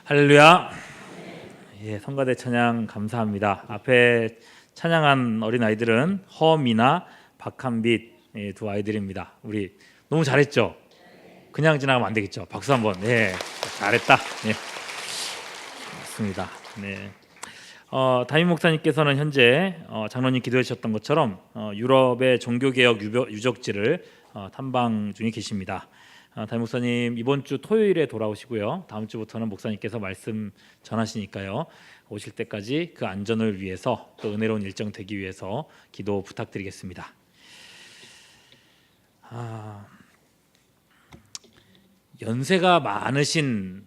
할렐루야. 예, 성가대 찬양 감사합니다. 앞에 찬양한 어린 아이들은 허미나 박한빛 두 아이들입니다. 우리 너무 잘했죠? 그냥 지나가면 안 되겠죠? 박수 한번. 예, 잘했다. 예, 맞습니다. 네. 담임 목사님께서는 현재 장로님 기도해 주셨던 것처럼 유럽의 종교개혁 유적지를 탐방 중에 계십니다. 담임 목사님 이번 주 토요일에 돌아오시고요. 다음 주부터는 목사님께서 말씀 전하시니까요. 오실 때까지 그 안전을 위해서 또 은혜로운 일정 되기 위해서 기도 부탁드리겠습니다. 연세가 많으신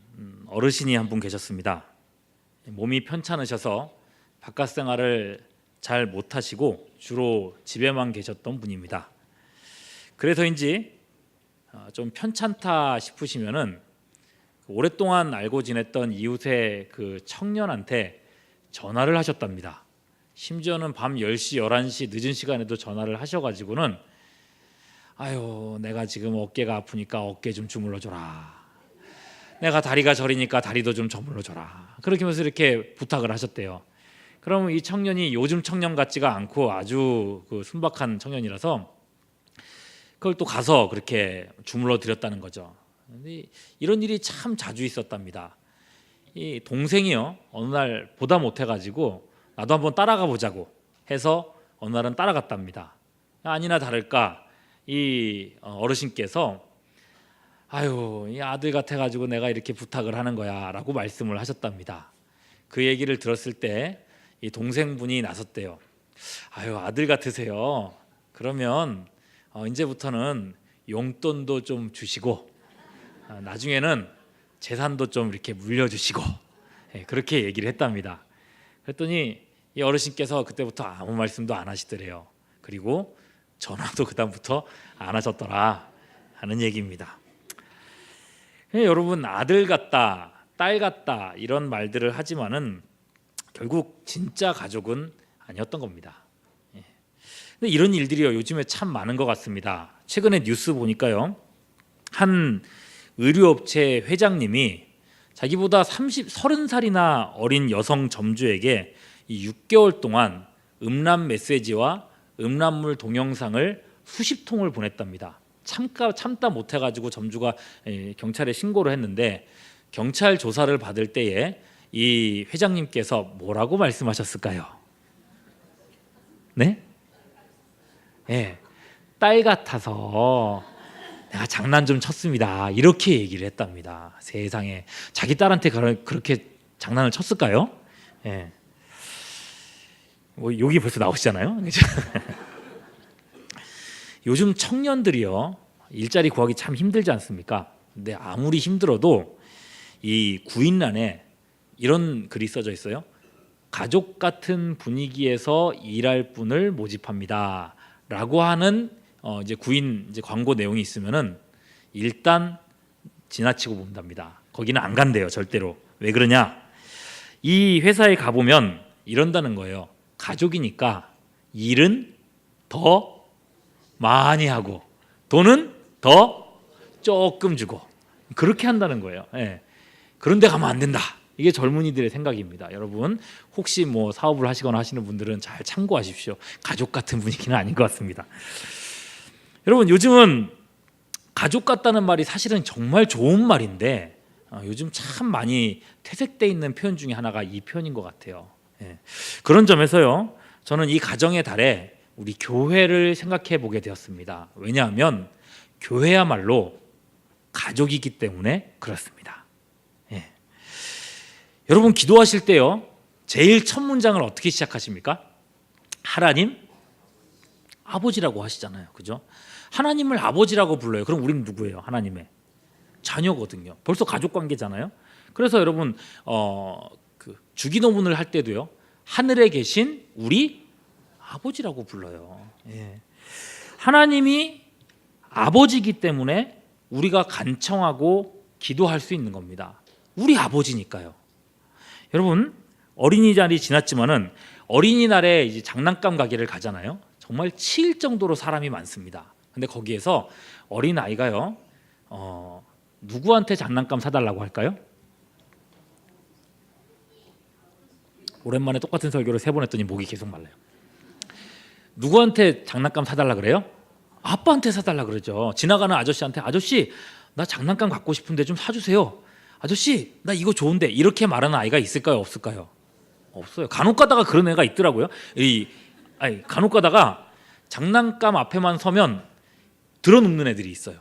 어르신이 한 분 계셨습니다. 몸이 편찮으셔서 바깥 생활을 잘 못하시고 주로 집에만 계셨던 분입니다. 그래서인지 좀 편찮다 싶으시면은 오랫동안 알고 지냈던 이웃의 그 청년한테 전화를 하셨답니다. 심지어는 밤 10시, 11시 늦은 시간에도 전화를 하셔가지고는 아유, 내가 지금 어깨가 아프니까 어깨 좀 주물러줘라. 내가 다리가 저리니까 다리도 좀 저물러줘라. 그렇게 하면서 이렇게 부탁을 하셨대요. 그러면 이 청년이 요즘 청년 같지가 않고 아주 그 순박한 청년이라서 그걸 또 가서 그렇게 주물러 드렸다는 거죠. 이런 일이 참 자주 있었답니다. 이 동생이요, 어느 날 보다 못해가지고 나도 한번 따라가 보자고 해서 어느 날은 따라갔답니다. 아니나 다를까 이 어르신께서 아유, 이 아들 같아가지고 내가 이렇게 부탁을 하는 거야라고 말씀을 하셨답니다. 그 얘기를 들었을 때 이 동생분이 나섰대요. 아유, 아들 같으세요. 그러면 이제부터는 용돈도 좀 주시고 나중에는 재산도 좀 이렇게 물려주시고 그렇게 얘기를 했답니다. 그랬더니 이 어르신께서 그때부터 아무 말씀도 안 하시더래요. 그리고 전화도 그다음부터 안 하셨더라 하는 얘기입니다. 여러분, 아들 같다, 딸 같다 이런 말들을 하지만은 결국 진짜 가족은 아니었던 겁니다. 근데 이런 일들이요 요즘에 참 많은 것 같습니다. 최근에 뉴스 보니까요, 한 의류업체 회장님이 자기보다 30살이나 어린 여성 점주에게 이 6개월 동안 음란 메시지와 음란물 동영상을 수십 통을 보냈답니다. 참다 못해가지고 점주가 경찰에 신고를 했는데 경찰 조사를 받을 때에 이 회장님께서 뭐라고 말씀하셨을까요? 네? 예, 딸 같아서 내가 장난 좀 쳤습니다. 이렇게 얘기를 했답니다. 세상에, 자기 딸한테 그렇게 장난을 쳤을까요? 예. 뭐 욕이 벌써 나오시잖아요. 요즘 청년들이요 일자리 구하기 참 힘들지 않습니까? 근데 아무리 힘들어도 이 구인란에 이런 글이 써져 있어요. 가족 같은 분위기에서 일할 분을 모집합니다. 라고 하는 이제 구인 이제 광고 내용이 있으면은 일단 지나치고 본답니다. 거기는 안 간대요, 절대로. 왜 그러냐? 이 회사에 가보면 이런다는 거예요. 가족이니까 일은 더 많이 하고 돈은 더 조금 주고 그렇게 한다는 거예요. 예. 그런데 가면 안 된다. 이게 젊은이들의 생각입니다. 여러분, 혹시 뭐 사업을 하시거나 하시는 분들은 잘 참고하십시오. 가족 같은 분위기는 아닌 것 같습니다. 여러분, 요즘은 가족 같다는 말이 사실은 정말 좋은 말인데 요즘 참 많이 퇴색되어 있는 표현 중에 하나가 이 표현인 것 같아요. 예. 그런 점에서요, 저는 이 가정의 달에 우리 교회를 생각해 보게 되었습니다. 왜냐하면 교회야말로 가족이기 때문에 그렇습니다. 예. 여러분, 기도하실 때요 제일 첫 문장을 어떻게 시작하십니까? 하나님 아버지라고 하시잖아요. 그죠? 하나님을 아버지라고 불러요. 그럼 우리는 누구예요? 하나님의 자녀거든요. 벌써 가족 관계잖아요. 그래서 여러분 그 주기도문을 할 때도요 하늘에 계신 우리 아버지라고 불러요. 예. 하나님이 아버지이기 때문에 우리가 간청하고 기도할 수 있는 겁니다. 우리 아버지니까요. 여러분, 어린이날이 지났지만은 어린이날에 이제 장난감 가게를 가잖아요. 정말 치일 정도로 사람이 많습니다. 근데 거기에서 어린 아이가요 누구한테 장난감 사달라고 할까요? 오랜만에 똑같은 설교를 3번 했더니 목이 계속 말라요. 누구한테 장난감 사달라 그래요? 아빠한테 사달라 그러죠. 지나가는 아저씨한테 아저씨 나 장난감 갖고 싶은데 좀 사주세요. 아저씨 나 이거 좋은데 이렇게 말하는 아이가 있을까요? 없을까요? 없어요. 간혹 가다가 그런 애가 있더라고요. 간혹 가다가 장난감 앞에만 서면 들어눕는 애들이 있어요.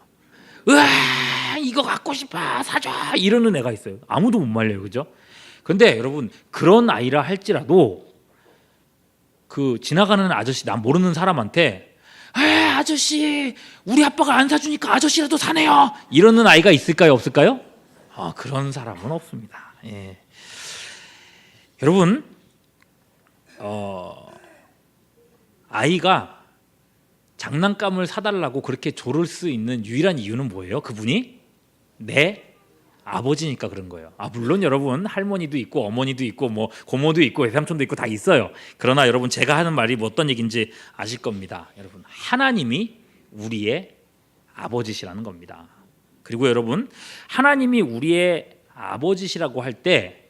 으아 이거 갖고 싶어 사줘 이러는 애가 있어요. 아무도 못 말려요. 그죠? 근데 여러분 그런 아이라 할지라도 그 지나가는 아저씨 난 모르는 사람한테 아저씨 우리 아빠가 안 사주니까 아저씨라도 사네요 이러는 아이가 있을까요? 없을까요? 그런 사람은 없습니다. 예. 여러분 아이가 장난감을 사달라고 그렇게 조를 수 있는 유일한 이유는 뭐예요? 그분이 내 아버지니까 그런 거예요. 물론 여러분 할머니도 있고 어머니도 있고 뭐 고모도 있고 외삼촌도 있고 다 있어요. 그러나 여러분 제가 하는 말이 뭐 어떤 얘기인지 아실 겁니다. 여러분 하나님이 우리의 아버지시라는 겁니다. 그리고 여러분 하나님이 우리의 아버지시라고 할 때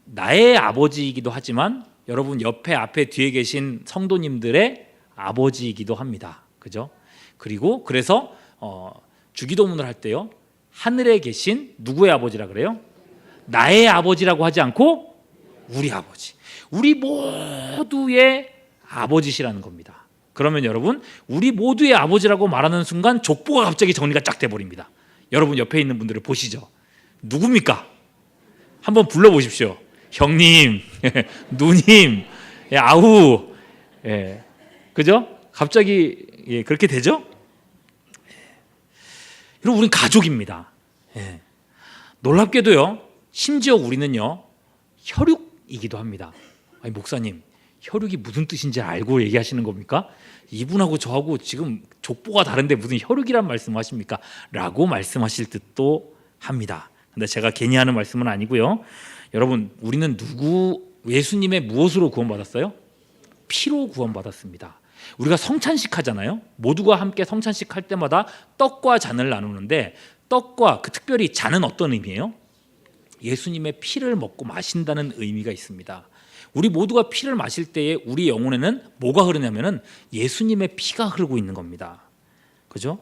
나의 아버지이기도 하지만 여러분 옆에 앞에 뒤에 계신 성도님들의 아버지이기도 합니다. 그죠? 그리고 그래서 주기도문을 할 때요. 하늘에 계신 누구의 아버지라 그래요? 나의 아버지라고 하지 않고 우리 아버지. 우리 모두의 아버지시라는 겁니다. 그러면 여러분 우리 모두의 아버지라고 말하는 순간 족보가 갑자기 정리가 쫙 돼버립니다. 여러분 옆에 있는 분들을 보시죠. 누굽니까? 한번 불러보십시오. 형님, 누님, 아우, 그죠? 갑자기 그렇게 되죠? 그리고 우린 가족입니다. 놀랍게도요. 심지어 우리는요 혈육이기도 합니다. 아니 목사님, 혈육이 무슨 뜻인지 알고 얘기하시는 겁니까? 이분하고 저하고 지금 족보가 다른데 무슨 혈육이란 말씀하십니까? 라고 말씀하실 듯도 합니다. 근데 제가 괜히 하는 말씀은 아니고요. 여러분 우리는 예수님의 무엇으로 구원받았어요? 피로 구원받았습니다. 우리가 성찬식 하잖아요. 모두가 함께 성찬식 할 때마다 떡과 잔을 나누는데 떡과 특별히 잔은 어떤 의미예요? 예수님의 피를 먹고 마신다는 의미가 있습니다. 우리 모두가 피를 마실 때에 우리 영혼에는 뭐가 흐르냐면은 예수님의 피가 흐르고 있는 겁니다. 그죠?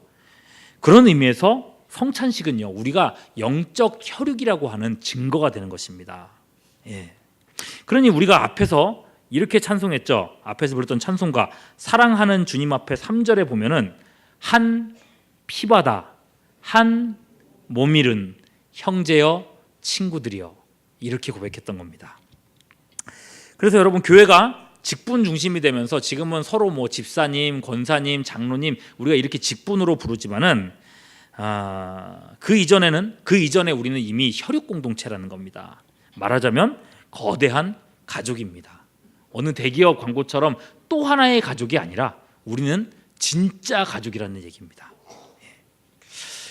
그런 의미에서 성찬식은요 우리가 영적 혈육이라고 하는 증거가 되는 것입니다. 그러니 우리가 앞에서 이렇게 찬송했죠. 앞에서 부르던 찬송가 사랑하는 주님 앞에 3절에 보면은 한 피바다 한 몸이른 형제여 친구들이여 이렇게 고백했던 겁니다. 그래서 여러분 교회가 직분 중심이 되면서 지금은 서로 뭐 집사님, 권사님, 장로님 우리가 이렇게 직분으로 부르지만은 그 이전에 우리는 이미 혈육 공동체라는 겁니다. 말하자면 거대한 가족입니다. 어느 대기업 광고처럼 또 하나의 가족이 아니라 우리는 진짜 가족이라는 얘기입니다.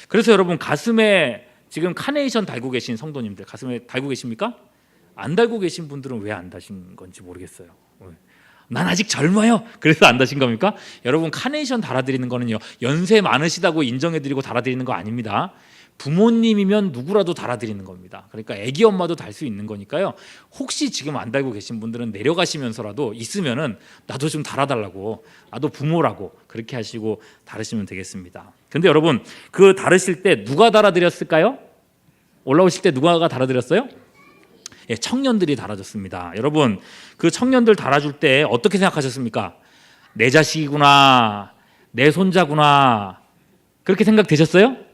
그래서 여러분 가슴에 지금 카네이션 달고 계신 성도님들 가슴에 달고 계십니까? 안 달고 계신 분들은 왜 안 다신 건지 모르겠어요. 난 아직 젊어요. 그래서 안 다신 겁니까? 여러분 카네이션 달아드리는 거는요 연세 많으시다고 인정해드리고 달아드리는 거 아닙니다. 부모님이면 누구라도 달아드리는 겁니다. 그러니까 애기 엄마도 달 수 있는 거니까요. 혹시 지금 안 달고 계신 분들은 내려가시면서라도 있으면은 나도 좀 달아달라고, 나도 부모라고 그렇게 하시고 달으시면 되겠습니다. 근데 여러분 그 달으실 때 누가 달아드렸을까요? 올라오실 때 누가 달아드렸어요? 청년들이 달아줬습니다. 여러분 그 청년들 달아줄 때 어떻게 생각하셨습니까? 내 자식이구나, 내 손자구나 그렇게 생각되셨어요?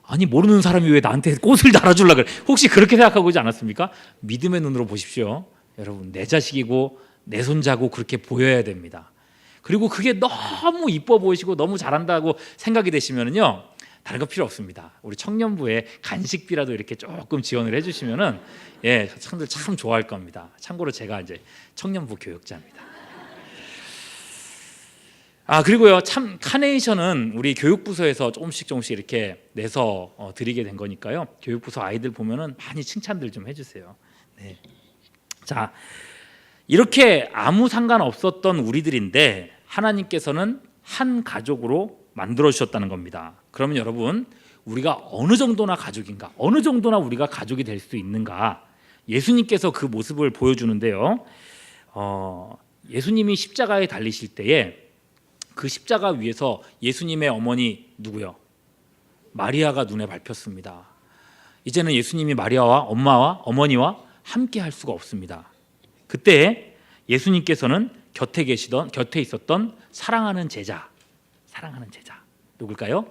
아니 모르는 사람이 왜 나한테 꽃을 달아주려고 그래? 혹시 그렇게 생각하고 있지 않았습니까? 믿음의 눈으로 보십시오. 여러분 내 자식이고 내 손자고 그렇게 보여야 됩니다. 그리고 그게 너무 이뻐 보이시고 너무 잘한다고 생각이 되시면은요 다른 거 필요 없습니다. 우리 청년부에 간식비라도 이렇게 조금 지원을 해주시면은 청년들 참 좋아할 겁니다. 참고로 제가 이제 청년부 교육자입니다. 그리고요 참 카네이션은 우리 교육부서에서 조금씩 이렇게 내서 드리게 된 거니까요. 교육부서 아이들 보면은 많이 칭찬들 좀 해주세요. 네. 자 이렇게 아무 상관 없었던 우리들인데 하나님께서는 한 가족으로 만들어 주셨다는 겁니다. 그러면 여러분 우리가 어느 정도나 가족인가, 어느 정도나 우리가 가족이 될 수 있는가, 예수님께서 그 모습을 보여주는데요. 예수님이 십자가에 달리실 때에 그 십자가 위에서 예수님의 어머니 누구요? 마리아가 눈에 밟혔습니다. 이제는 예수님이 마리아와 엄마와 어머니와 함께 할 수가 없습니다. 그때 예수님께서는 곁에 있었던 사랑하는 제자 누굴까요?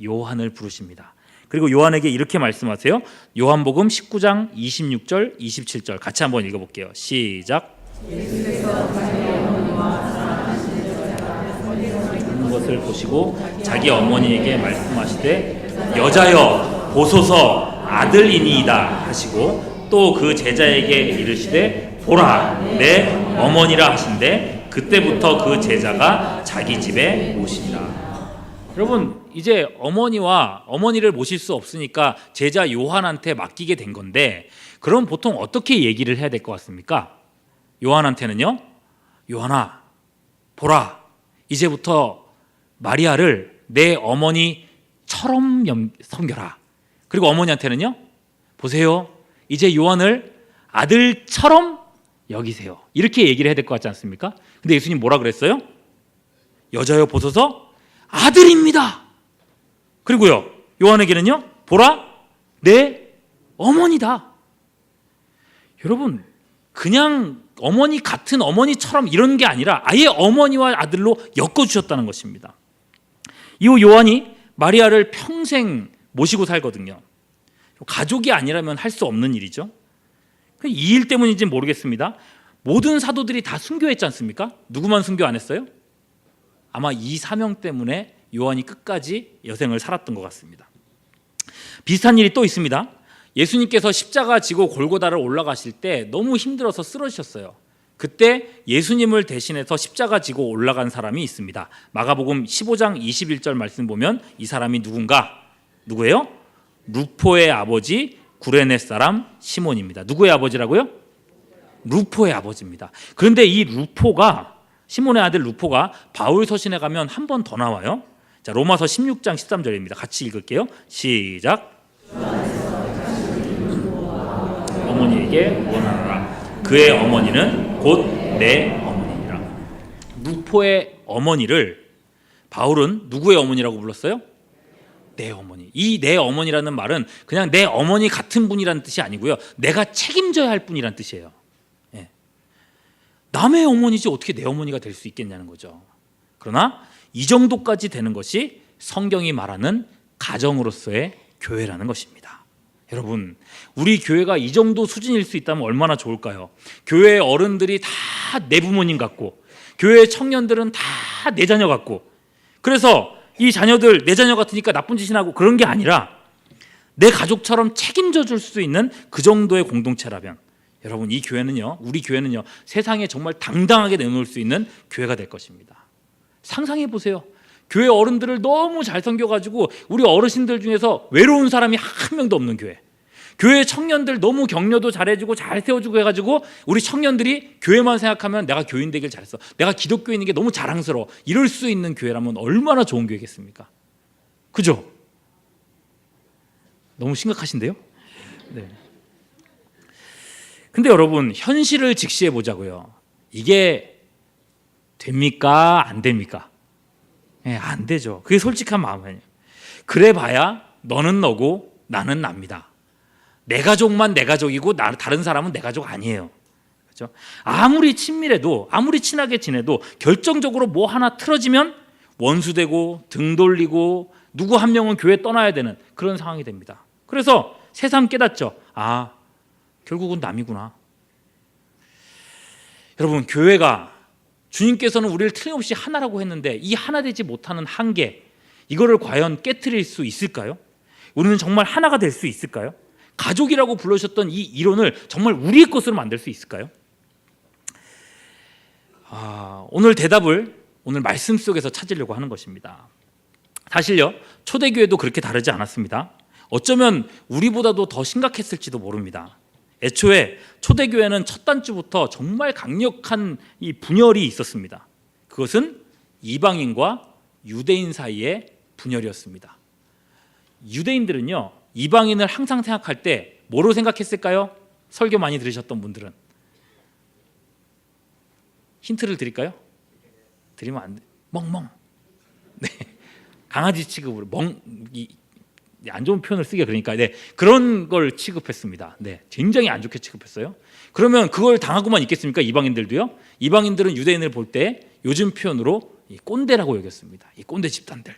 요한을 부르십니다. 그리고 요한에게 이렇게 말씀하세요. 요한복음 19장 26절 27절 같이 한번 읽어볼게요. 시작. 예수께서 자기 어머니와 사랑하시는 여자가 죽는 것을 보시고 자기 어머니에게 말씀하시되 여자여 보소서 아들이니이다 하시고 또 그 제자에게 이르시되 보라 내 어머니라 하신대 그때부터 그 제자가 자기 집에 오시니라. 여러분 이제 어머니를 모실 수 없으니까 제자 요한한테 맡기게 된 건데 그럼 보통 어떻게 얘기를 해야 될 것 같습니까? 요한한테는요. 요한아 보라 이제부터 마리아를 내 어머니처럼 섬겨라. 그리고 어머니한테는요. 보세요 이제 요한을 아들처럼 여기세요. 이렇게 얘기를 해야 될 것 같지 않습니까? 근데 예수님 뭐라 그랬어요? 여자여 보소서 아들입니다. 그리고요 요한에게는요 보라 내 어머니다. 여러분 그냥 어머니 같은 어머니처럼 이런 게 아니라 아예 어머니와 아들로 엮어주셨다는 것입니다. 이후 요한이 마리아를 평생 모시고 살거든요. 가족이 아니라면 할 수 없는 일이죠. 이 일 때문인지는 모르겠습니다. 모든 사도들이 다 순교했지 않습니까? 누구만 순교 안 했어요? 아마 이 사명 때문에 요한이 끝까지 여생을 살았던 것 같습니다. 비슷한 일이 또 있습니다. 예수님께서 십자가 지고 골고다를 올라가실 때 너무 힘들어서 쓰러지셨어요. 그때 예수님을 대신해서 십자가 지고 올라간 사람이 있습니다. 마가복음 15장 21절 말씀 보면 이 사람이 누구예요? 루포의 아버지 구레네 사람 시몬입니다. 누구의 아버지라고요? 루포의 아버지입니다. 그런데 이 루포가 시몬의 아들 루포가 바울 서신에 가면 한 번 더 나와요. 자, 로마서 16장 13절입니다. 같이 읽을게요. 시작. 어머니에게 원하노라. 그의 어머니는 곧 내 어머니니라. 루포의 어머니를 바울은 누구의 어머니라고 불렀어요? 내 어머니. 이 내 어머니라는 말은 그냥 내 어머니 같은 분이라는 뜻이 아니고요. 내가 책임져야 할 분이라는 뜻이에요. 예. 남의 어머니지 어떻게 내 어머니가 될 수 있겠냐는 거죠. 그러나 이 정도까지 되는 것이 성경이 말하는 가정으로서의 교회라는 것입니다. 여러분, 우리 교회가 이 정도 수준일 수 있다면 얼마나 좋을까요? 교회의 어른들이 다 내 부모님 같고 교회의 청년들은 다 내 자녀 같고 그래서 이 자녀들 내 자녀 같으니까 나쁜 짓이나 하고 그런 게 아니라 내 가족처럼 책임져 줄 수 있는 그 정도의 공동체라면 여러분 이 교회는요, 우리 교회는요 세상에 정말 당당하게 내놓을 수 있는 교회가 될 것입니다. 상상해 보세요. 교회 어른들을 너무 잘 섬겨가지고 우리 어르신들 중에서 외로운 사람이 한 명도 없는 교회. 교회 청년들 너무 격려도 잘해주고 잘 세워주고 해가지고 우리 청년들이 교회만 생각하면 내가 교인 되길 잘했어, 내가 기독교인인 게 너무 자랑스러워, 이럴 수 있는 교회라면 얼마나 좋은 교회겠습니까? 그죠? 너무 심각하신데요? 네. 근데 여러분 현실을 직시해 보자고요. 이게 됩니까? 안 됩니까? 네, 안 되죠. 그게 솔직한 마음이에요. 그래봐야 너는 너고 나는 납니다. 내 가족만 내 가족이고 다른 사람은 내 가족 아니에요. 그렇죠? 아무리 친밀해도 아무리 친하게 지내도 결정적으로 뭐 하나 틀어지면 원수되고 등 돌리고 누구 한 명은 교회 떠나야 되는 그런 상황이 됩니다. 그래서 새삼 깨닫죠. 아, 결국은 남이구나. 여러분, 교회가 주님께서는 우리를 틀림없이 하나라고 했는데 이 하나 되지 못하는 한계, 이거를 과연 깨트릴 수 있을까요? 우리는 정말 하나가 될 수 있을까요? 가족이라고 불러주셨던 이 이론을 정말 우리의 것으로 만들 수 있을까요? 오늘 대답을 오늘 말씀 속에서 찾으려고 하는 것입니다. 사실요, 초대교회도 그렇게 다르지 않았습니다. 어쩌면 우리보다도 더 심각했을지도 모릅니다. 애초에 초대교회는 첫 단추부터 정말 강력한 이 분열이 있었습니다. 그것은 이방인과 유대인 사이의 분열이었습니다. 유대인들은요, 이방인을 항상 생각할 때 뭐로 생각했을까요? 설교 많이 들으셨던 분들은 힌트를 드릴까요? 드리면 안 돼. 멍멍. 네. 강아지 취급으로 안 좋은 표현을 쓰기가 그러니까 그런 걸 취급했습니다. 네. 굉장히 안 좋게 취급했어요. 그러면 그걸 당하고만 있겠습니까? 이방인들도요. 이방인들은 유대인을 볼 때 요즘 표현으로 이 꼰대라고 여겼습니다. 이 꼰대 집단들.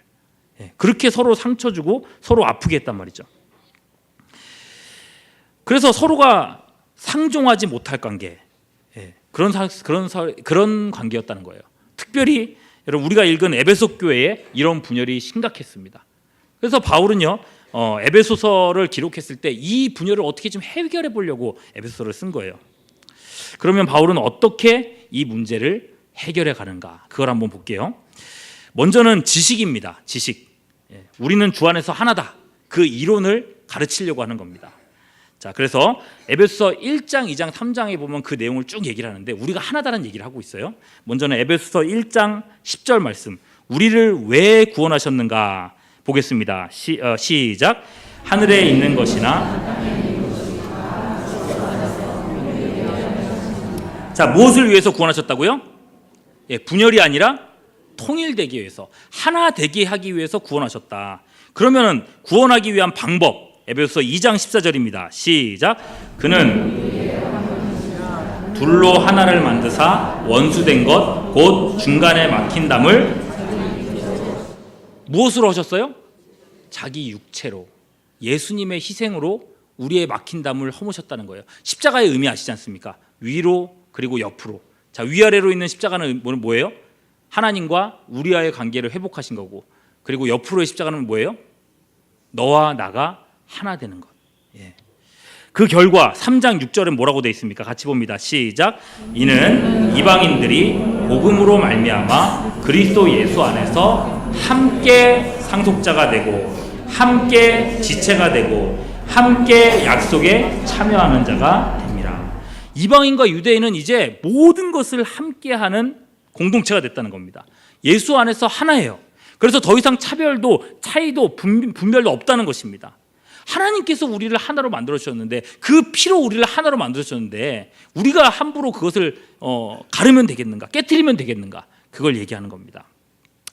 네. 그렇게 서로 상처 주고 서로 아프게 했단 말이죠. 그래서 서로가 상종하지 못할 관계, 그런 관계였다는 거예요. 특별히 여러분 우리가 읽은 에베소 교회에 이런 분열이 심각했습니다. 그래서 바울은요 에베소서를 기록했을 때 이 분열을 어떻게 좀 해결해 보려고 에베소서를 쓴 거예요. 그러면 바울은 어떻게 이 문제를 해결해 가는가, 그걸 한번 볼게요. 먼저는 지식입니다. 지식. 우리는 주 안에서 하나다, 그 이론을 가르치려고 하는 겁니다. 자, 그래서 에베소서 1장, 2장, 3장에 보면 그 내용을 쭉 얘기를 하는데 우리가 하나다는 얘기를 하고 있어요. 먼저는 에베소서 1장 10절 말씀, 우리를 왜 구원하셨는가 보겠습니다. 시작. 하늘에 있는 것이나, 자, 무엇을 위해서 구원하셨다고요? 분열이 아니라 통일되기 위해서, 하나 되게 하기 위해서 구원하셨다. 그러면은 구원하기 위한 방법, 에베소서 2장 14절입니다. 시작. 그는 둘로 하나를 만드사 원수된 것 곧 중간에 막힌 담을 무엇으로 하셨어요? 자기 육체로, 예수님의 희생으로 우리의 막힌 담을 허무셨다는 거예요. 십자가의 의미 아시지 않습니까? 위로 그리고 옆으로. 자, 위아래로 있는 십자가는 뭐예요? 하나님과 우리와의 관계를 회복하신 거고, 그리고 옆으로의 십자가는 뭐예요? 너와 나가 하나 되는 것. 그 결과 3장 6절은 뭐라고 되어 있습니까? 같이 봅니다. 시작. 이는 이방인들이 복음으로 말미암아 그리스도 예수 안에서 함께 상속자가 되고 함께 지체가 되고 함께 약속에 참여하는 자가 됩니다. 이방인과 유대인은 이제 모든 것을 함께하는 공동체가 됐다는 겁니다. 예수 안에서 하나예요. 그래서 더 이상 차별도 차이도 분별도 없다는 것입니다. 하나님께서 우리를 하나로 만들어주셨는데, 그 피로 우리를 하나로 만들어주셨는데 우리가 함부로 그것을 가르면 되겠는가, 깨트리면 되겠는가, 그걸 얘기하는 겁니다.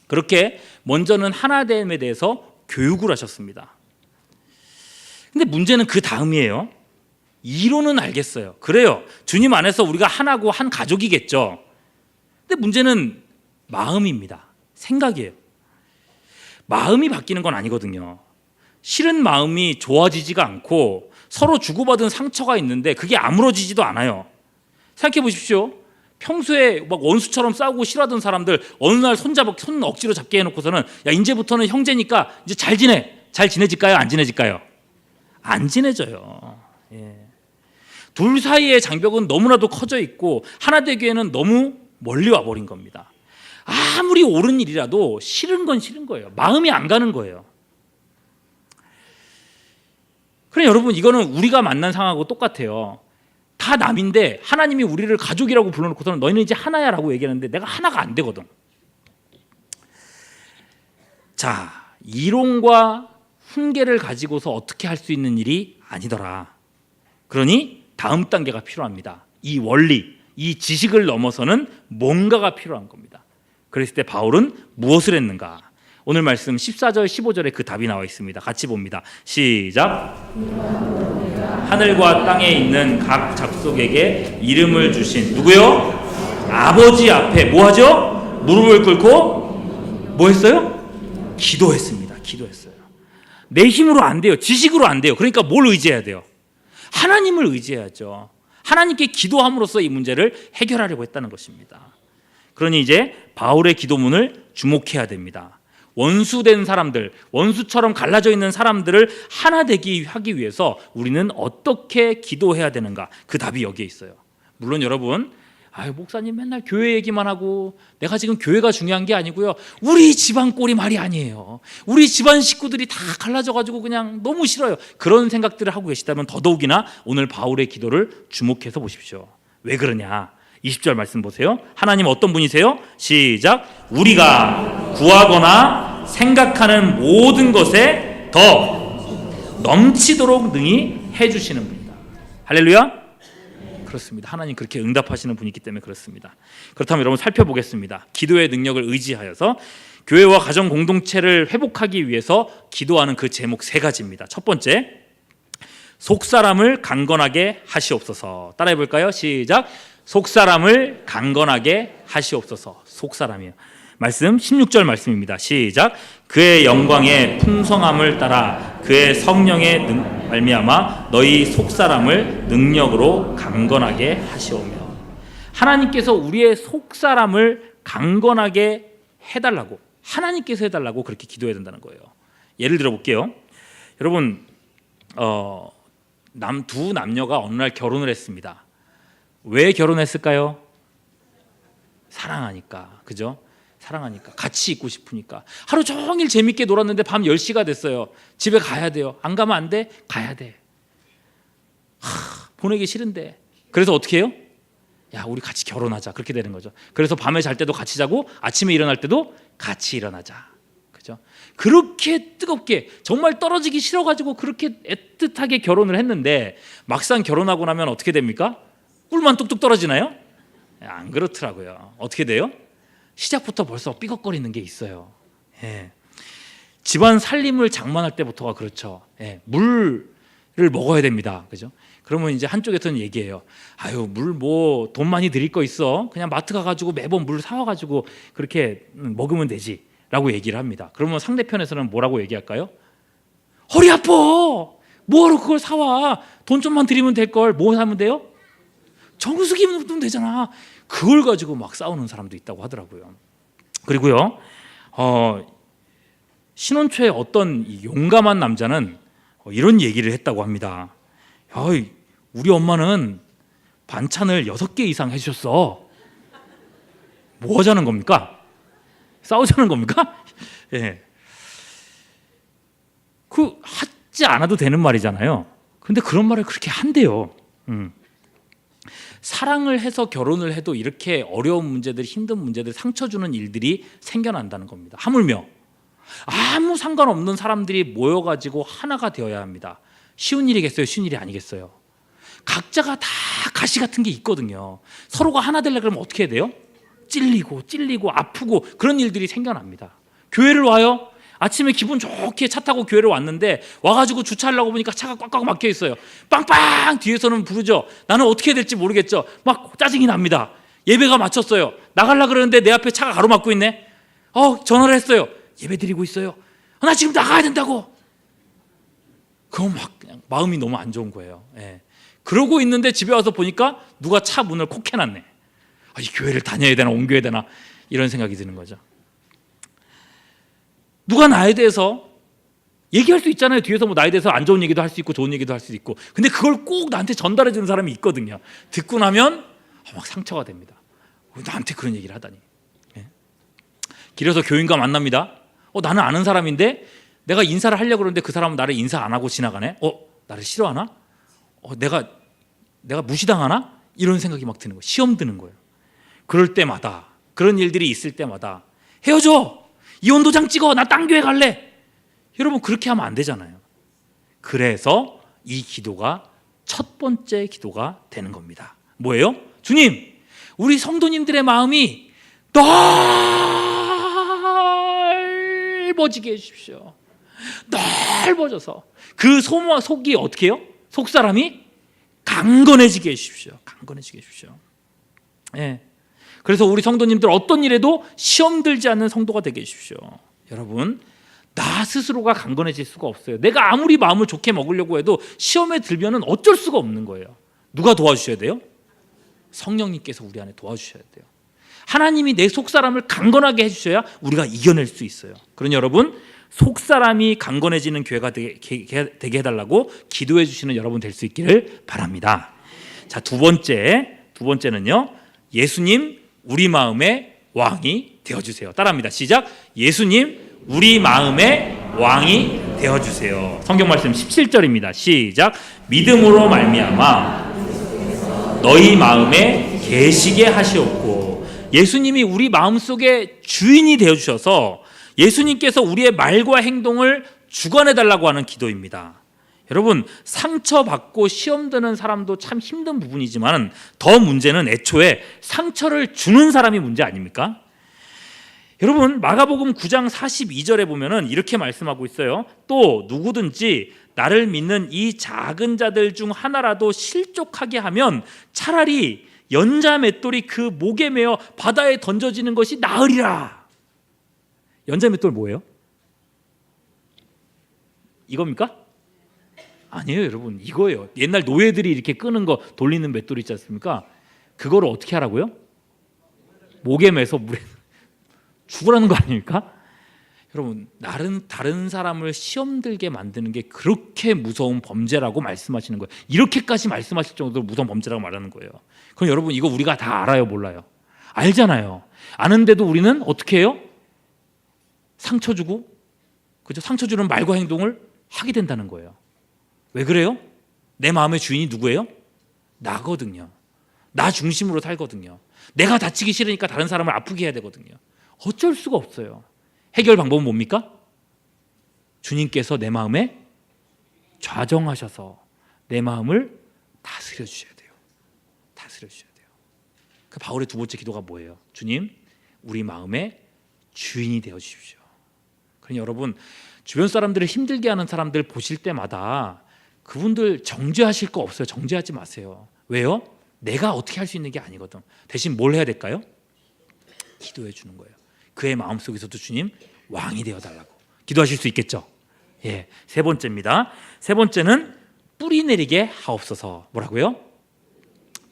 그렇게 먼저는 하나됨에 대해서 교육을 하셨습니다. 근데 문제는 그 다음이에요. 이론은 알겠어요. 그래요. 주님 안에서 우리가 하나고 한 가족이겠죠. 근데 문제는 마음입니다. 생각이에요. 마음이 바뀌는 건 아니거든요. 싫은 마음이 좋아지지가 않고 서로 주고받은 상처가 있는데 그게 아물어지지도 않아요. 생각해 보십시오. 평소에 막 원수처럼 싸우고 싫어하던 사람들 어느 날 손 억지로 잡게 해놓고서는 야, 이제부터는 형제니까 이제 잘 지내질까요? 안 지내질까요? 안 지내져요. 둘 사이의 장벽은 너무나도 커져 있고 하나 되기에는 너무 멀리 와버린 겁니다. 아무리 옳은 일이라도 싫은 건 싫은 거예요. 마음이 안 가는 거예요. 그래, 여러분, 이거는 우리가 만난 상황하고 똑같아요. 다 남인데 하나님이 우리를 가족이라고 불러놓고서는 너희는 이제 하나야 라고 얘기하는데 내가 하나가 안 되거든. 자, 이론과 훈계를 가지고서 어떻게 할 수 있는 일이 아니더라. 그러니 다음 단계가 필요합니다. 이 원리, 이 지식을 넘어서는 뭔가가 필요한 겁니다. 그랬을 때 바울은 무엇을 했는가? 오늘 말씀 14절 15절에 그 답이 나와 있습니다. 같이 봅니다. 시작. 하늘과 땅에 있는 각 족속에게 이름을 주신 누구요? 아버지 앞에 뭐 하죠? 무릎을 꿇고 뭐 했어요? 기도했습니다. 기도했어요. 내 힘으로 안 돼요. 지식으로 안 돼요. 그러니까 뭘 의지해야 돼요? 하나님을 의지해야죠. 하나님께 기도함으로써 이 문제를 해결하려고 했다는 것입니다. 그러니 이제 바울의 기도문을 주목해야 됩니다. 원수된 사람들, 원수처럼 갈라져 있는 사람들을 하나 되게 하기 위해서 우리는 어떻게 기도해야 되는가? 그 답이 여기에 있어요. 물론 여러분, 목사님 맨날 교회 얘기만 하고 내가 지금 교회가 중요한 게 아니고요. 우리 집안 꼴이 말이 아니에요. 우리 집안 식구들이 다 갈라져가지고 그냥 너무 싫어요. 그런 생각들을 하고 계시다면 더더욱이나 오늘 바울의 기도를 주목해서 보십시오. 왜 그러냐? 20절 말씀 보세요. 하나님 어떤 분이세요? 시작. 우리가 구하거나 생각하는 모든 것에 더 넘치도록 능히 해주시는 분이다. 할렐루야. 그렇습니다. 하나님 그렇게 응답하시는 분이기 때문에 그렇습니다. 그렇다면 여러분 살펴보겠습니다. 기도의 능력을 의지하여서 교회와 가정 공동체를 회복하기 위해서 기도하는 그 제목 3가지입니다. 첫 번째, 속사람을 강건하게 하시옵소서. 따라해 볼까요? 시작. 속사람을 강건하게 하시옵소서. 속사람이요. 말씀 16절 말씀입니다. 시작. 그의 영광의 풍성함을 따라 그의 성령의 말미암아 너희 속사람을 능력으로 강건하게 하시오며. 하나님께서 우리의 속사람을 강건하게 해달라고, 하나님께서 해달라고 그렇게 기도해야 된다는 거예요. 예를 들어 볼게요. 여러분 두 남녀가 어느 날 결혼을 했습니다. 왜 결혼했을까요? 사랑하니까. 그죠? 사랑하니까, 같이 있고 싶으니까. 하루 종일 재밌게 놀았는데 밤 10시가 됐어요. 집에 가야 돼요. 안 가면 안 돼? 가야 돼. 보내기 싫은데. 그래서 어떻게 해요? 야, 우리 같이 결혼하자. 그렇게 되는 거죠. 그래서 밤에 잘 때도 같이 자고 아침에 일어날 때도 같이 일어나자. 그죠? 그렇게 뜨겁게, 정말 떨어지기 싫어가지고 그렇게 애틋하게 결혼을 했는데 막상 결혼하고 나면 어떻게 됩니까? 꿀만 뚝뚝 떨어지나요? 안 그렇더라고요. 어떻게 돼요? 시작부터 벌써 삐걱거리는 게 있어요. 예. 집안 살림을 장만할 때부터가 그렇죠. 예. 물을 먹어야 됩니다. 그죠? 그러면 이제 한쪽에서는 얘기해요. 아유, 물 뭐 돈 많이 들일 거 있어. 그냥 마트 가가지고 매번 물 사와가지고 그렇게 먹으면 되지. 라고 얘기를 합니다. 그러면 상대편에서는 뭐라고 얘기할까요? 허리 아파. 뭐하러 그걸 사와. 돈 좀만 들이면 될걸. 뭐 사면 돼요? 정수기 넣으면 되잖아. 그걸 가지고 막 싸우는 사람도 있다고 하더라고요. 그리고요, 신혼 초에 어떤 용감한 남자는 이런 얘기를 했다고 합니다. 야, 우리 엄마는 반찬을 6개 이상 해주셨어. 뭐 하자는 겁니까? 싸우자는 겁니까? 예. 그 하지 않아도 되는 말이잖아요. 근데 그런 말을 그렇게 한대요. 사랑을 해서 결혼을 해도 이렇게 어려운 문제들, 힘든 문제들, 상처 주는 일들이 생겨난다는 겁니다. 하물며 아무 상관없는 사람들이 모여가지고 하나가 되어야 합니다. 쉬운 일이겠어요? 쉬운 일이 아니겠어요? 각자가 다 가시 같은 게 있거든요. 서로가 하나 되려고 그러면 어떻게 해야 돼요? 찔리고 아프고 그런 일들이 생겨납니다. 교회를 와요. 아침에 기분 좋게 차 타고 교회를 왔는데 와가지고 주차하려고 보니까 차가 꽉꽉 막혀 있어요. 빵빵 뒤에서는 부르죠. 나는 어떻게 해야 될지 모르겠죠. 막 짜증이 납니다. 예배가 마쳤어요. 나가려고 그러는데 내 앞에 차가 가로막고 있네. 전화를 했어요. 예배 드리고 있어요. 나 지금 나가야 된다고. 그거 막 그냥 마음이 너무 안 좋은 거예요. 예. 그러고 있는데 집에 와서 보니까 누가 차 문을 콕 해놨네. 이 교회를 다녀야 되나 옮겨야 되나 이런 생각이 드는 거죠. 누가 나에 대해서 얘기할 수 있잖아요. 뒤에서 뭐 나에 대해서 안 좋은 얘기도 할 수 있고 좋은 얘기도 할 수 있고. 근데 그걸 꼭 나한테 전달해 주는 사람이 있거든요. 듣고 나면 막 상처가 됩니다. 나한테 그런 얘기를 하다니. 예. 길에서 교인과 만납니다. 나는 아는 사람인데 내가 인사를 하려고 그러는데 그 사람은 나를 인사 안 하고 지나가네. 나를 싫어하나? 내가 무시당하나? 이런 생각이 막 드는 거예요. 시험 드는 거예요. 그럴 때마다, 그런 일들이 있을 때마다 헤어져. 이혼 도장 찍어. 나 딴 교회 갈래. 여러분 그렇게 하면 안 되잖아요. 그래서 이 기도가 첫 번째 기도가 되는 겁니다. 뭐예요? 주님, 우리 성도님들의 마음이 넓어지게 해주십시오. 넓어져서 그 속이 어떻게 해요? 속사람이 강건해지게 해주십시오. 강건해지게 해주십시오. 예. 그래서 우리 성도님들 어떤 일에도 시험 들지 않는 성도가 되게 해주십시오. 여러분, 나 스스로가 강건해질 수가 없어요. 내가 아무리 마음을 좋게 먹으려고 해도 시험에 들면은 어쩔 수가 없는 거예요. 누가 도와주셔야 돼요? 성령님께서 우리 안에 도와주셔야 돼요. 하나님이 내 속사람을 강건하게 해주셔야 우리가 이겨낼 수 있어요. 그러니 여러분, 속사람이 강건해지는 교회가 되게 해달라고 기도해 주시는 여러분 될 수 있기를 바랍니다. 자, 두 번째는요, 예수님 우리 마음의 왕이 되어주세요. 따라합니다. 시작. 예수님 우리 마음의 왕이 되어주세요. 성경 말씀 17절입니다. 시작. 믿음으로 말미암아 너희 마음에 계시게 하시옵고. 예수님이 우리 마음속에 주인이 되어주셔서 예수님께서 우리의 말과 행동을 주관해달라고 하는 기도입니다. 여러분, 상처받고 시험 드는 사람도 참 힘든 부분이지만 더 문제는 애초에 상처를 주는 사람이 문제 아닙니까? 여러분, 마가복음 9장 42절에 보면은 이렇게 말씀하고 있어요. 또 누구든지 나를 믿는 이 작은 자들 중 하나라도 실족하게 하면 차라리 연자 맷돌이 그 목에 매어 바다에 던져지는 것이 나으리라. 연자 맷돌 뭐예요? 이겁니까? 아니에요, 여러분. 이거예요. 옛날 노예들이 이렇게 끄는 거 돌리는 맷돌 있지 않습니까? 그거를 어떻게 하라고요? 목에 매서 물에 죽으라는 거 아닙니까? 여러분, 다른 사람을 시험 들게 만드는 게 그렇게 무서운 범죄라고 말씀하시는 거예요. 이렇게까지 말씀하실 정도로 무서운 범죄라고 말하는 거예요. 그럼 여러분, 이거 우리가 다 알아요, 몰라요? 알잖아요. 아는데도 우리는 어떻게 해요? 상처 주고, 그죠? 상처 주는 말과 행동을 하게 된다는 거예요. 왜 그래요? 내 마음의 주인이 누구예요? 나거든요. 나 중심으로 살거든요. 내가 다치기 싫으니까 다른 사람을 아프게 해야 되거든요. 어쩔 수가 없어요. 해결 방법은 뭡니까? 주님께서 내 마음에 좌정하셔서 내 마음을 다스려 주셔야 돼요. 다스려 주셔야 돼요. 그 바울의 두 번째 기도가 뭐예요? 주님, 우리 마음의 주인이 되어 주십시오. 그러니 여러분, 주변 사람들을 힘들게 하는 사람들 보실 때마다 그분들 정죄하실 거 없어요. 정죄하지 마세요. 왜요? 내가 어떻게 할 수 있는 게 아니거든. 대신 뭘 해야 될까요? 기도해 주는 거예요. 그의 마음속에서도 주님 왕이 되어달라고 기도하실 수 있겠죠? 예, 세 번째입니다. 세 번째는 뿌리 내리게 하옵소서. 뭐라고요?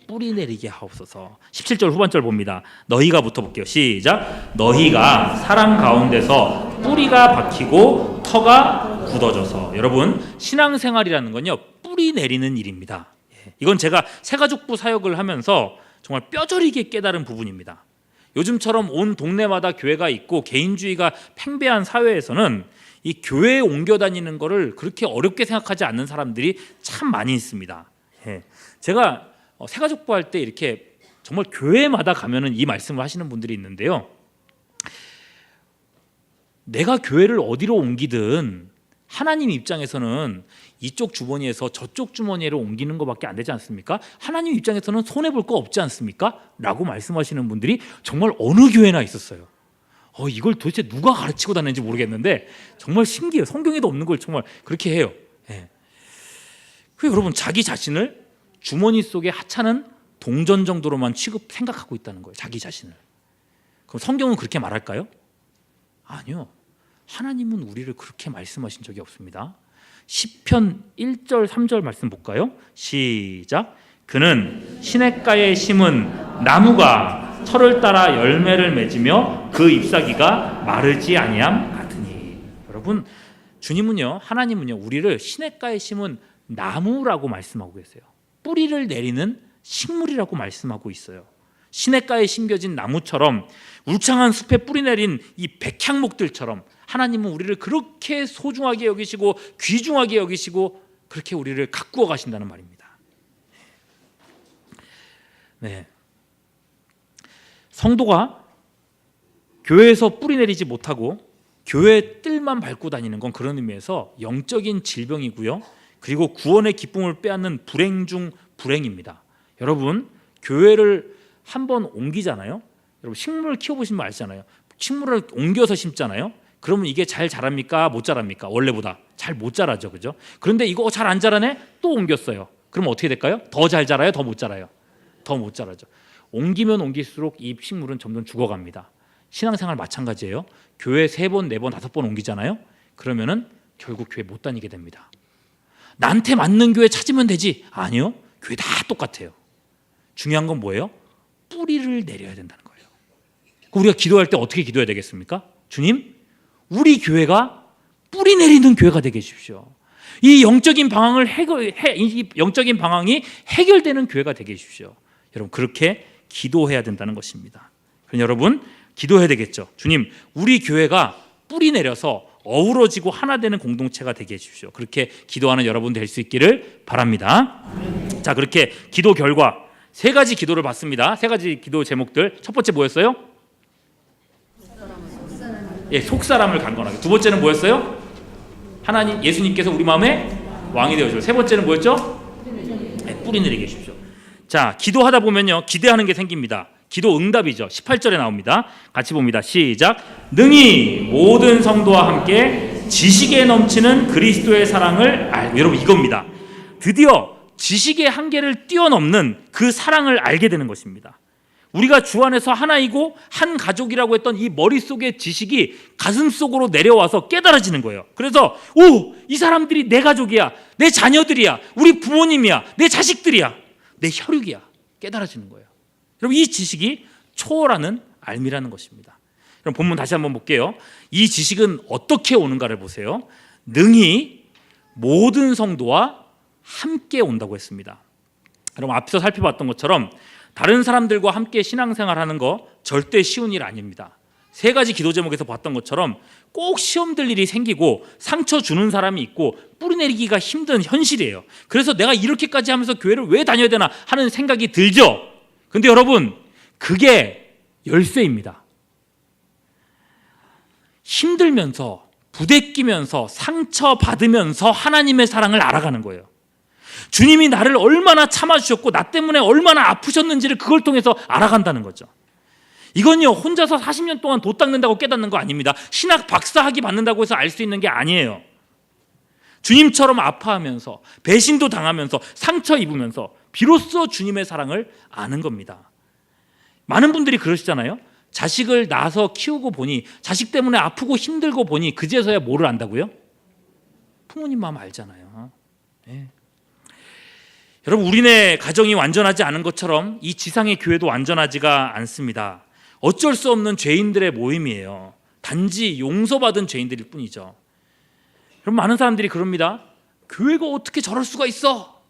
뿌리 내리게 하옵소서. 17절 후반절 봅니다. 너희가부터 볼게요. 시작. 너희가 사랑 가운데서 뿌리가 박히고 터가 굳어져서. 여러분, 신앙생활이라는 건요, 뿌리 내리는 일입니다. 이건 제가 새가족부 사역을 하면서 정말 뼈저리게 깨달은 부분입니다. 요즘처럼 온 동네마다 교회가 있고 개인주의가 팽배한 사회에서는 이 교회에 옮겨 다니는 거를 그렇게 어렵게 생각하지 않는 사람들이 참 많이 있습니다. 제가 새가족부 할 때 이렇게 정말 교회마다 가면은 이 말씀을 하시는 분들이 있는데요. 내가 교회를 어디로 옮기든 하나님 입장에서는 이쪽 주머니에서 저쪽 주머니로 옮기는 것밖에 안 되지 않습니까? 하나님 입장에서는 손해볼 거 없지 않습니까? 라고 말씀하시는 분들이 정말 어느 교회나 있었어요. 이걸 도대체 누가 가르치고 다니는지 모르겠는데 정말 신기해요. 성경에도 없는 걸 정말 그렇게 해요. 여러분, 자기 자신을 주머니 속에 하찮은 동전 정도로만 생각하고 있다는 거예요. 자기 자신을. 그럼 성경은 그렇게 말할까요? 아니요. 하나님은 우리를 그렇게 말씀하신 적이 없습니다. 시편 1절 3절 말씀 볼까요? 시작. 그는 시냇가에 심은 나무가 철을 따라 열매를 맺으며 그 잎사귀가 마르지 아니함 같으니. 여러분, 주님은요, 하나님은요, 우리를 시냇가에 심은 나무라고 말씀하고 계세요. 뿌리를 내리는 식물이라고 말씀하고 있어요. 시냇가에 심겨진 나무처럼 울창한 숲에 뿌리 내린 이 백향목들처럼 하나님은 우리를 그렇게 소중하게 여기시고 귀중하게 여기시고 그렇게 우리를 가꾸어 가신다는 말입니다. 네. 성도가 교회에서 뿌리 내리지 못하고 교회 뜰만 밟고 다니는 건 그런 의미에서 영적인 질병이고요. 그리고 구원의 기쁨을 빼앗는 불행 중 불행입니다. 여러분, 교회를 한번 옮기잖아요. 여러분, 식물 키워보시면 알잖아요. 식물을 옮겨서 심잖아요. 그러면 이게 잘 자랍니까? 못 자랍니까? 원래보다 잘 못 자라죠, 그죠? 그런데 이거 잘 안 자라네? 또 옮겼어요. 그럼 어떻게 될까요? 더 잘 자라요? 더 못 자라요? 더 못 자라죠. 옮기면 옮길수록 이 식물은 점점 죽어갑니다. 신앙생활 마찬가지예요. 교회 3번, 4번, 5번 옮기잖아요. 그러면은 결국 교회 못 다니게 됩니다. 나한테 맞는 교회 찾으면 되지. 아니요. 교회 다 똑같아요. 중요한 건 뭐예요? 뿌리를 내려야 된다는 거예요. 우리가 기도할 때 어떻게 기도해야 되겠습니까? 주님, 우리 교회가 뿌리 내리는 교회가 되게 해주십시오. 이 영적인 방황이 해결되는 교회가 되게 해주십시오. 여러분, 그렇게 기도해야 된다는 것입니다. 그럼 여러분, 기도해야 되겠죠. 주님, 우리 교회가 뿌리 내려서 어우러지고 하나 되는 공동체가 되게 해주십시오. 그렇게 기도하는 여러분 될 수 있기를 바랍니다. 자, 그렇게 기도 결과 3가지 기도를 봤습니다. 3가지 기도 제목들. 첫 번째 뭐였어요? 속사람을 강건하게. 두 번째는 뭐였어요? 하나님, 예수님께서 우리 마음에 왕이 되어 주십시오. 세 번째는 뭐였죠? 네, 뿌리 내리게 해주십시오. 자, 기도하다 보면요, 기대하는 게 생깁니다. 기도 응답이죠. 18절에 나옵니다. 같이 봅니다. 시작. 능히 모든 성도와 함께 지식에 넘치는 그리스도의 사랑을 알고. 여러분, 이겁니다. 드디어 지식의 한계를 뛰어넘는 그 사랑을 알게 되는 것입니다. 우리가 주 안에서 하나이고 한 가족이라고 했던 이 머릿속의 지식이 가슴속으로 내려와서 깨달아지는 거예요. 그래서 이 사람들이 내 가족이야, 내 자녀들이야, 우리 부모님이야, 내 자식들이야, 내 혈육이야, 깨달아지는 거예요. 여러분, 이 지식이 초월하는 알미라는 것입니다. 그럼 본문 다시 한번 볼게요. 이 지식은 어떻게 오는가를 보세요. 능히 모든 성도와 함께 온다고 했습니다. 여러분, 앞서 살펴봤던 것처럼 다른 사람들과 함께 신앙생활하는 거 절대 쉬운 일 아닙니다. 세 가지 기도 제목에서 봤던 것처럼 꼭 시험 들 일이 생기고 상처 주는 사람이 있고 뿌리 내리기가 힘든 현실이에요. 그래서 내가 이렇게까지 하면서 교회를 왜 다녀야 되나 하는 생각이 들죠. 근데 여러분, 그게 열쇠입니다. 힘들면서 부대끼면서 상처받으면서 하나님의 사랑을 알아가는 거예요. 주님이 나를 얼마나 참아주셨고 나 때문에 얼마나 아프셨는지를 그걸 통해서 알아간다는 거죠. 이건요, 혼자서 40년 동안 도 닦는다고 깨닫는 거 아닙니다. 신학 박사학위 받는다고 해서 알 수 있는 게 아니에요. 주님처럼 아파하면서 배신도 당하면서 상처 입으면서 비로소 주님의 사랑을 아는 겁니다. 많은 분들이 그러시잖아요. 자식을 낳아서 키우고 보니, 자식 때문에 아프고 힘들고 보니 그제서야 뭐를 안다고요? 부모님 마음 알잖아요. 네. 여러분, 우리네 가정이 완전하지 않은 것처럼 이 지상의 교회도 완전하지가 않습니다. 어쩔 수 없는 죄인들의 모임이에요. 단지 용서받은 죄인들일 뿐이죠. 여러분, 많은 사람들이 그럽니다. 교회가 어떻게 저럴 수가 있어?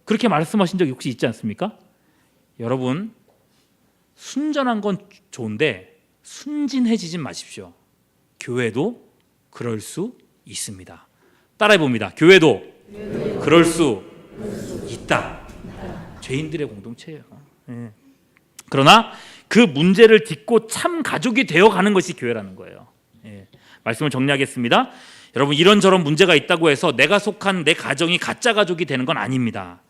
그렇게 말씀하신 적이 혹시 있지 않습니까? 여러분, 순전한 건 좋은데 순진해지지 마십시오. 교회도 그럴 수 있습니다. 따라해 봅니다. 교회도 그럴 수 있다. 죄인들의 공동체예요. 네. 그러나 그 문제를 딛고 참 가족이 되어가는 것이 교회라는 거예요. 네. 말씀을 정리하겠습니다. 여러분, 이런저런 문제가 있다고 해서 내가 속한 내 가정이 가짜 가족이 되는 건 아닙니다.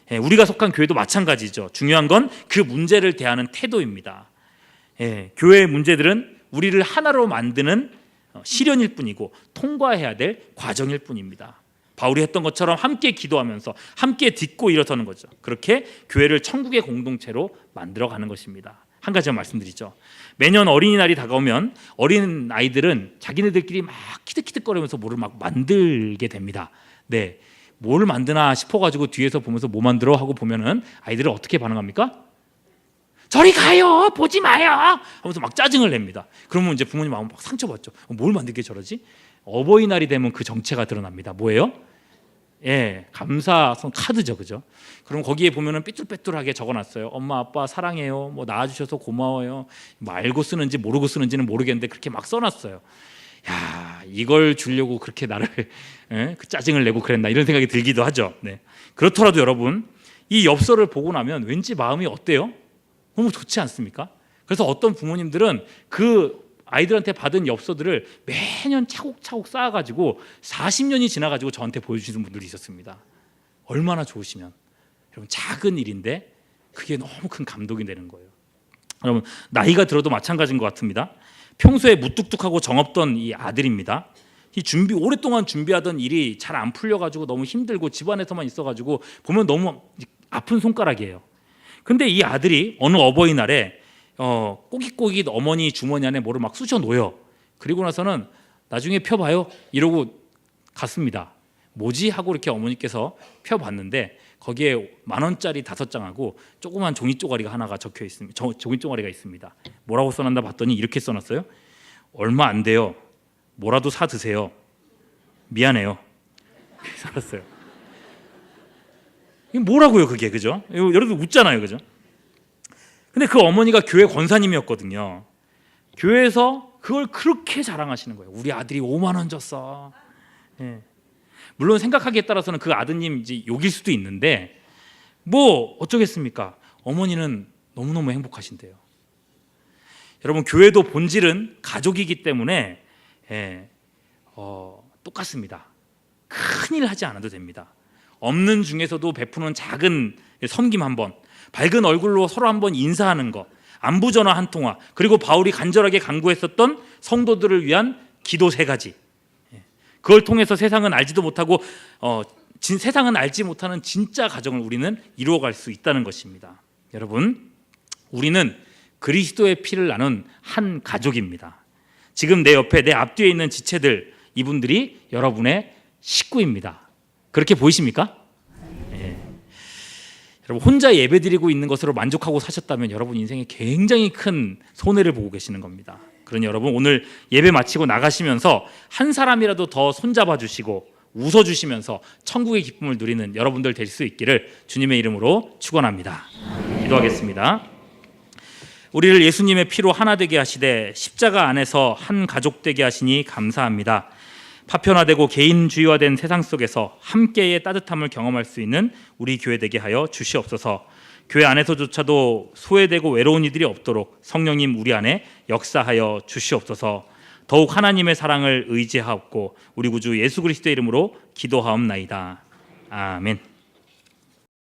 네. 우리가 속한 교회도 마찬가지죠. 중요한 건 그 문제를 대하는 태도입니다. 네. 교회의 문제들은 우리를 하나로 만드는 시련일 뿐이고 통과해야 될 과정일 뿐입니다. 바울이 했던 것처럼 함께 기도하면서 함께 딛고 일어서는 거죠. 그렇게 교회를 천국의 공동체로 만들어가는 것입니다. 한 가지만 말씀드리죠. 매년 어린이날이 다가오면 어린 아이들은 자기네들끼리 막 키득키득거리면서 뭐를 막 만들게 됩니다. 네, 뭘 만드나 싶어가지고 뒤에서 보면서 뭐 만들어 하고 보면은 아이들은 어떻게 반응합니까? 저리 가요, 보지 마요 하면서 막 짜증을 냅니다. 그러면 이제 부모님 마음 막 상처받죠. 뭘 만들게 저러지? 어버이날이 되면 그 정체가 드러납니다. 뭐예요? 예, 감사성 카드죠, 그죠? 그럼 거기에 보면은 삐뚤빼뚤하게 적어놨어요. 엄마, 아빠 사랑해요. 뭐 낳아주셔서 고마워요. 뭐 알고 쓰는지 모르고 쓰는지는 모르겠는데 그렇게 막 써놨어요. 야, 이걸 주려고 그렇게 나를 그 짜증을 내고 그랬나 이런 생각이 들기도 하죠. 네. 그렇더라도 여러분, 이 엽서를 보고 나면 왠지 마음이 어때요? 너무 좋지 않습니까? 그래서 어떤 부모님들은 그 아이들한테 받은 엽서들을 매년 차곡차곡 쌓아가지고 40년이 지나가지고 저한테 보여주시는 분들이 있었습니다. 얼마나 좋으시면. 여러분, 작은 일인데 그게 너무 큰 감동이 되는 거예요. 여러분, 나이가 들어도 마찬가지인 것 같습니다. 평소에 무뚝뚝하고 정없던 이 아들입니다. 이 오랫동안 준비하던 일이 잘 안 풀려가지고 너무 힘들고 집안에서만 있어가지고 보면 너무 아픈 손가락이에요. 근데 이 아들이 어느 어버이날에 꼬깃꼬깃 어머니 주머니 안에 뭐를 막 쑤셔 놓여. 그리고 나서는 나중에 펴봐요 이러고 갔습니다. 뭐지? 하고 이렇게 어머니께서 펴봤는데 거기에 10,000원짜리 5장하고 조그만 종이 쪼가리가 하나가 적혀 있습니다. 종이 쪼가리가 있습니다. 뭐라고 써놨나 봤더니 이렇게 써놨어요. 얼마 안 돼요. 뭐라도 사 드세요. 미안해요. 살았어요. 이게 뭐라고요, 그게, 그죠? 여러분 웃잖아요, 그죠? 근데 그 어머니가 교회 권사님이었거든요. 교회에서 그걸 그렇게 자랑하시는 거예요. 우리 아들이 5만 원 줬어. 예. 물론 생각하기에 따라서는 그 아드님 이제 욕일 수도 있는데 뭐 어쩌겠습니까? 어머니는 너무너무 행복하신데요. 여러분, 교회도 본질은 가족이기 때문에 똑같습니다. 큰일 하지 않아도 됩니다. 없는 중에서도 베푸는 작은 섬김 한번, 밝은 얼굴로 서로 한번 인사하는 것, 안부 전화 한 통화, 그리고 바울이 간절하게 간구했었던 성도들을 위한 기도 3가지. 그걸 통해서 세상은 알지도 못하고 세상은 알지 못하는 진짜 가정을 우리는 이루어갈 수 있다는 것입니다. 여러분, 우리는 그리스도의 피를 나눈 한 가족입니다. 지금 내 옆에 내 앞뒤에 있는 지체들, 이분들이 여러분의 식구입니다. 그렇게 보이십니까? 여러분, 혼자 예배드리고 있는 것으로 만족하고 사셨다면 여러분 인생에 굉장히 큰 손해를 보고 계시는 겁니다. 그러니 여러분, 오늘 예배 마치고 나가시면서 한 사람이라도 더 손잡아 주시고 웃어주시면서 천국의 기쁨을 누리는 여러분들 될 수 있기를 주님의 이름으로 축원합니다. 기도하겠습니다. 우리를 예수님의 피로 하나 되게 하시되 십자가 안에서 한 가족 되게 하시니 감사합니다. 파편화되고 개인주의화된 세상 속에서 함께의 따뜻함을 경험할 수 있는 우리 교회 되게 하여 주시옵소서. 교회 안에서조차도 소외되고 외로운 이들이 없도록 성령님 우리 안에 역사하여 주시옵소서. 더욱 하나님의 사랑을 의지하옵고 우리 구주 예수 그리스도의 이름으로 기도하옵나이다. 아멘.